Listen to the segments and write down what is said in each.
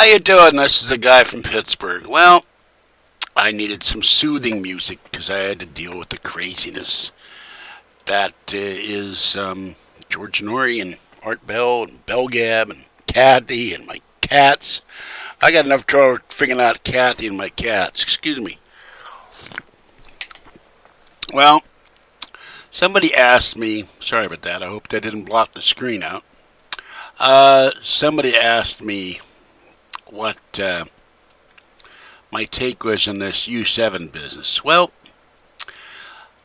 How you doing? This is the guy from Pittsburgh. Well, I needed some soothing music because I had to deal with the craziness that is George Noory and Art Bell and Belgab and Kathy and my cats. I got enough trouble figuring out Kathy and my cats. Excuse me. Well, somebody asked me, sorry about that, I hope that didn't block the screen out. Somebody asked me what my take was on this U7 business. Well,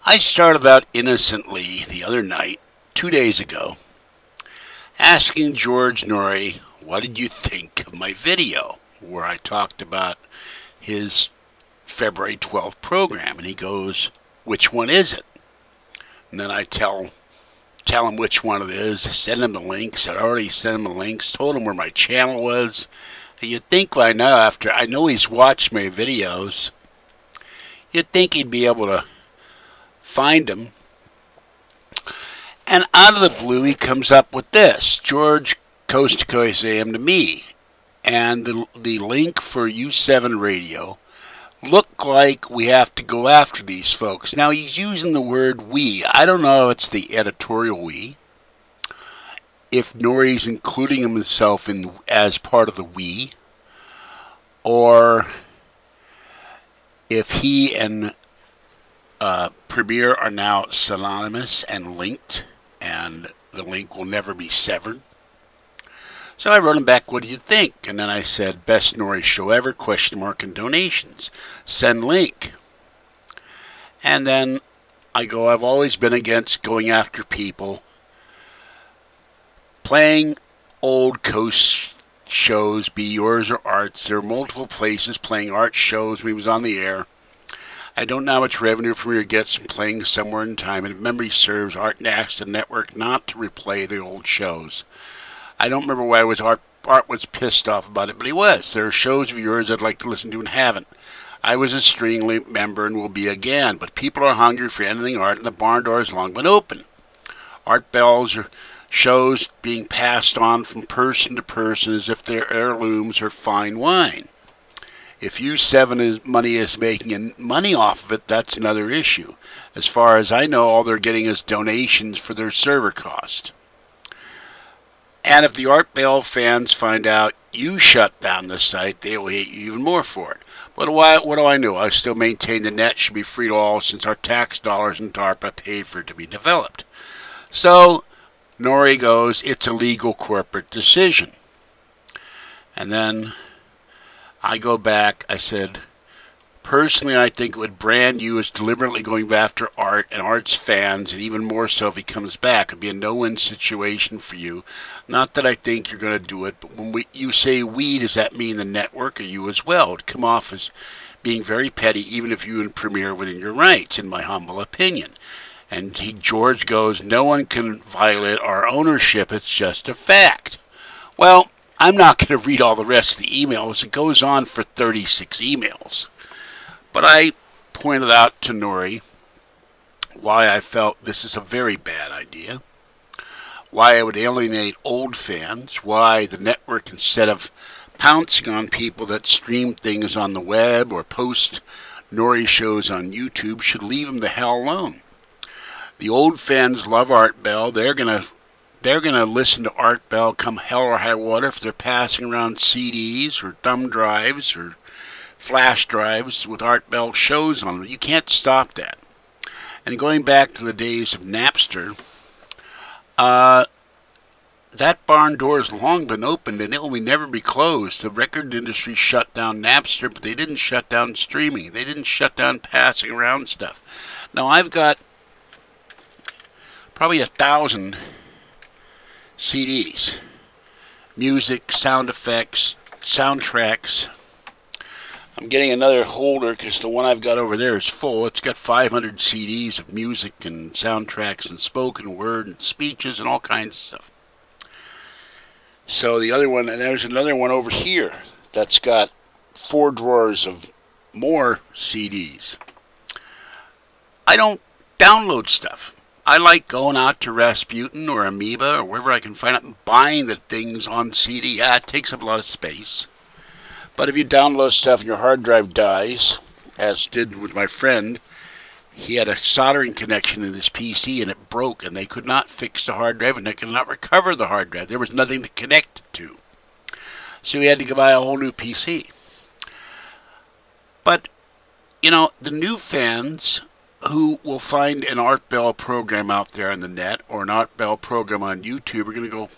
I started out innocently the other night, 2 days ago, asking George Noory, what did you think of my video where I talked about his February 12th program? And he goes, which one is it? And then I tell him which one it is, send him the links. I already sent him the links, told him where my channel was. You'd think by now, after I know he's watched my videos, you'd think he'd be able to find them. And out of the blue, he comes up with this: George, Coast to Coast AM to me. And the link for U7 Radio look like we have to go after these folks. Now, he's using the word we. I don't know if it's the editorial we, if Noory's including himself in as part of the we, or if he and Premier are now synonymous and linked, and the link will never be severed. So I wrote him back, what do you think? And then I said, best Noory show ever, ? And donations. Send link. And then I go, I've always been against going after people playing old Coast shows, be yours or Art's. There are multiple places playing Art shows when he was on the air. I don't know how much revenue Premier gets from playing somewhere in time, and if memory serves, Art asked the network not to replay the old shows. I don't remember why Art was pissed off about it, but he was. There are shows of yours I'd like to listen to and haven't. I was a String member and will be again, but people are hungry for anything Art, and the barn door has long been open. Art Bell's are shows being passed on from person to person as if they're heirlooms or fine wine. If U7 money is making money off of it, that's another issue. As far as I know, all they're getting is donations for their server cost. And if the Art Bell fans find out you shut down the site, they will hate you even more for it. But what do I know? I still maintain the net should be free to all since our tax dollars and DARPA paid for it to be developed. So Noory goes, it's a legal corporate decision. And then I go back, I said, personally, I think it would brand you as deliberately going after Art and Art's fans, and even more so if he comes back. It would be a no-win situation for you. Not that I think you're going to do it, but when you say we, does that mean the network or you as well? It would come off as being very petty, even if you and Premier are within your rights, in my humble opinion. And George goes, no one can violate our ownership, it's just a fact. Well, I'm not going to read all the rest of the emails. It goes on for 36 emails. But I pointed out to Noory why I felt this is a very bad idea, why I would alienate old fans, why the network, instead of pouncing on people that stream things on the web or post Noory shows on YouTube, should leave them the hell alone. The old fans love Art Bell. They're gonna listen to Art Bell come hell or high water if they're passing around CDs or thumb drives or flash drives with Art Bell shows on them. You can't stop that. And going back to the days of Napster, that barn door has long been opened and it will never be closed. The record industry shut down Napster, but they didn't shut down streaming. They didn't shut down passing around stuff. Now, I've got probably 1,000 CDs, music, sound effects, soundtracks. I'm getting another holder because the one I've got over there is full. It's got 500 CDs of music and soundtracks and spoken word and speeches and all kinds of stuff. So the other one, and there's another one over here that's got 4 drawers of more CDs. I don't download stuff. I like going out to Rasputin or Amoeba or wherever I can find it and buying the things on CD. Yeah, it takes up a lot of space. But if you download stuff and your hard drive dies, as did with my friend, he had a soldering connection in his PC and it broke, and they could not fix the hard drive and they could not recover the hard drive. There was nothing to connect it to. So he had to buy a whole new PC. But, you know, the new fans who will find an Art Bell program out there on the net or an Art Bell program on YouTube are going to go,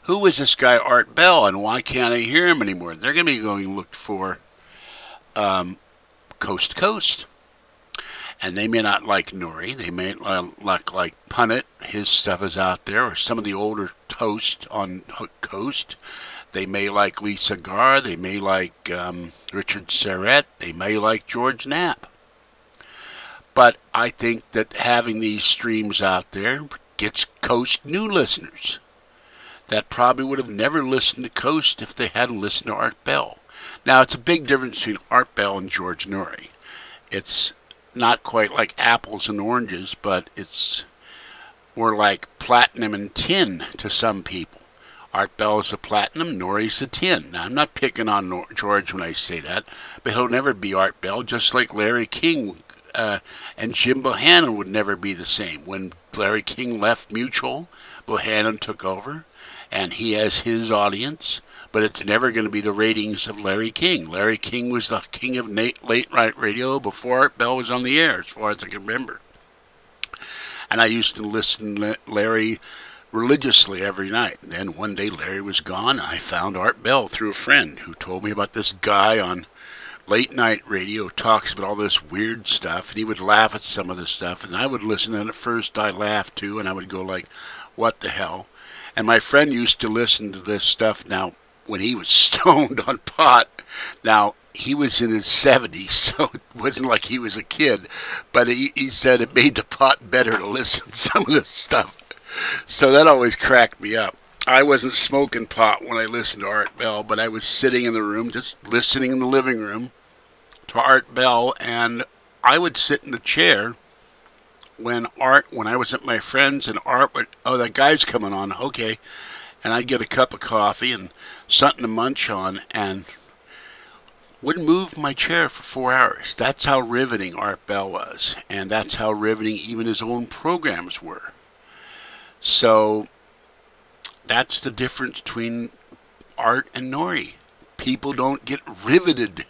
who is this guy Art Bell and why can't I hear him anymore? They're going to be going to look for Coast to Coast. And they may not like Noory. They may like Punnett. His stuff is out there. Or some of the older hosts on Coast. They may like Lisa Garr. They may like Richard Serrett. They may like George Knapp. But I think that having these streams out there gets Coast new listeners that probably would have never listened to Coast if they hadn't listened to Art Bell. Now, it's a big difference between Art Bell and George Noory. It's not quite like apples and oranges, but it's more like platinum and tin to some people. Art Bell is a platinum, Noory's a tin. Now, I'm not picking on George when I say that, but he'll never be Art Bell, just like Larry King and Jim Bohannon would never be the same. When Larry King left Mutual, Bohannon took over, and he has his audience, but it's never going to be the ratings of Larry King. Larry King was the king of late night radio before Art Bell was on the air, as far as I can remember. And I used to listen to Larry religiously every night. And then one day Larry was gone, and I found Art Bell through a friend who told me about this guy on late night radio who talks about all this weird stuff, and he would laugh at some of the stuff, and I would listen, and at first I laughed too, and I would go like, what the hell? And my friend used to listen to this stuff now when he was stoned on pot. Now, he was in his 70s, so it wasn't like he was a kid, but he said it made the pot better to listen to some of this stuff. So that always cracked me up. I wasn't smoking pot when I listened to Art Bell, but I was sitting in the room, just listening in the living room to Art Bell, and I would sit in the chair when I was at my friend's and Art would, oh, that guy's coming on, okay, and I'd get a cup of coffee and something to munch on, and wouldn't move my chair for 4 hours. That's how riveting Art Bell was, and that's how riveting even his own programs were. So that's the difference between Art and Noory. People don't get riveted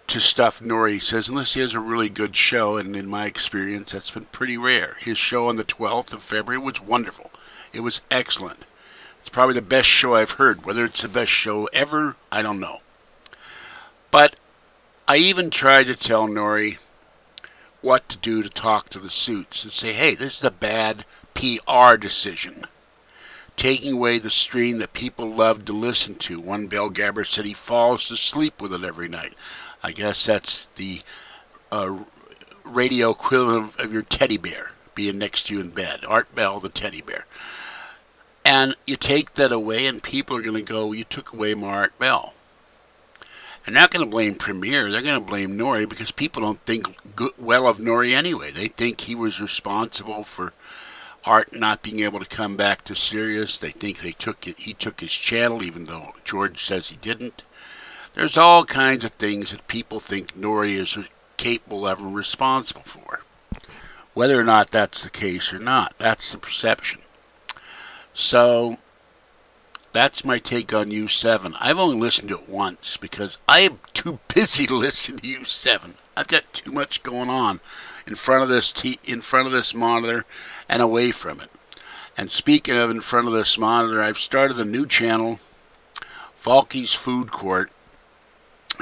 to stuff Noory says unless he has a really good show, and in my experience that's been pretty rare. His show on the 12th of February was wonderful. It was excellent. It's probably the best show I've heard. Whether it's the best show ever, I don't know. But I even tried to tell Noory what to do to talk to the suits and say, hey, this is a bad PR decision. Taking away the stream that people love to listen to. One Bell Gabber said he falls asleep with it every night. I guess that's the radio equivalent of your teddy bear being next to you in bed. Art Bell, the teddy bear. And you take that away and people are going to go, you took away my Art Bell. They're not going to blame Premier. They're going to blame Noory because people don't think well of Noory anyway. They think he was responsible for Art not being able to come back to Sirius. They think he took his channel, even though George says he didn't. There's all kinds of things that people think Noory is capable of and responsible for. Whether or not that's the case or not, that's the perception. So that's my take on U7. I've only listened to it once because I am too busy to listen to U7. I've got too much going on in front of this monitor and away from it. And speaking of in front of this monitor, I've started a new channel, Falkie's Food Court,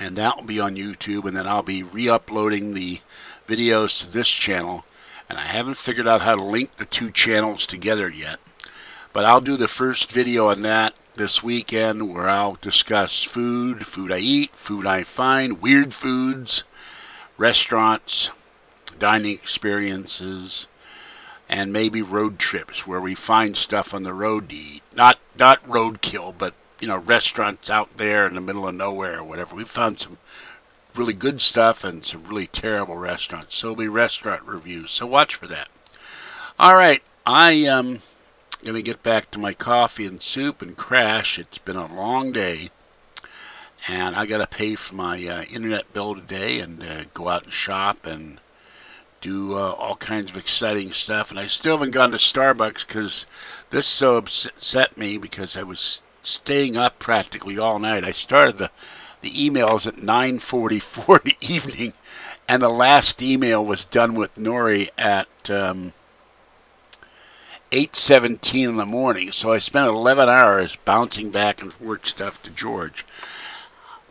and that will be on YouTube, and then I'll be re-uploading the videos to this channel, and I haven't figured out how to link the two channels together yet, but I'll do the first video on that this weekend where I'll discuss food I eat, food I find, weird foods, restaurants, dining experiences, and maybe road trips where we find stuff on the road to eat. Not roadkill, but restaurants out there in the middle of nowhere or whatever. We found some really good stuff and some really terrible restaurants. So it'll be restaurant reviews. So watch for that. All right, I am going to get back to my coffee and soup and crash. It's been a long day. And I got to pay for my internet bill today and go out and shop and do all kinds of exciting stuff. And I still haven't gone to Starbucks because this so upset me because I was staying up practically all night. I started the emails at 9:44 in the evening, and the last email was done with Noory at 8:17 in the morning. So I spent 11 hours bouncing back and forth stuff to George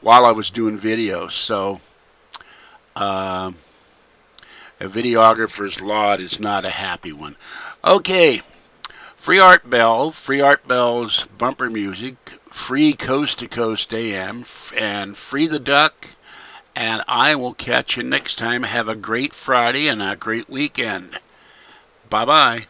while I was doing videos. So a videographer's lot is not a happy one. Okay, Free Art Bell, Free Art Bell's Bumper Music, Free Coast to Coast AM, and Freetheduck. And I will catch you next time. Have a great Friday and a great weekend. Bye-bye.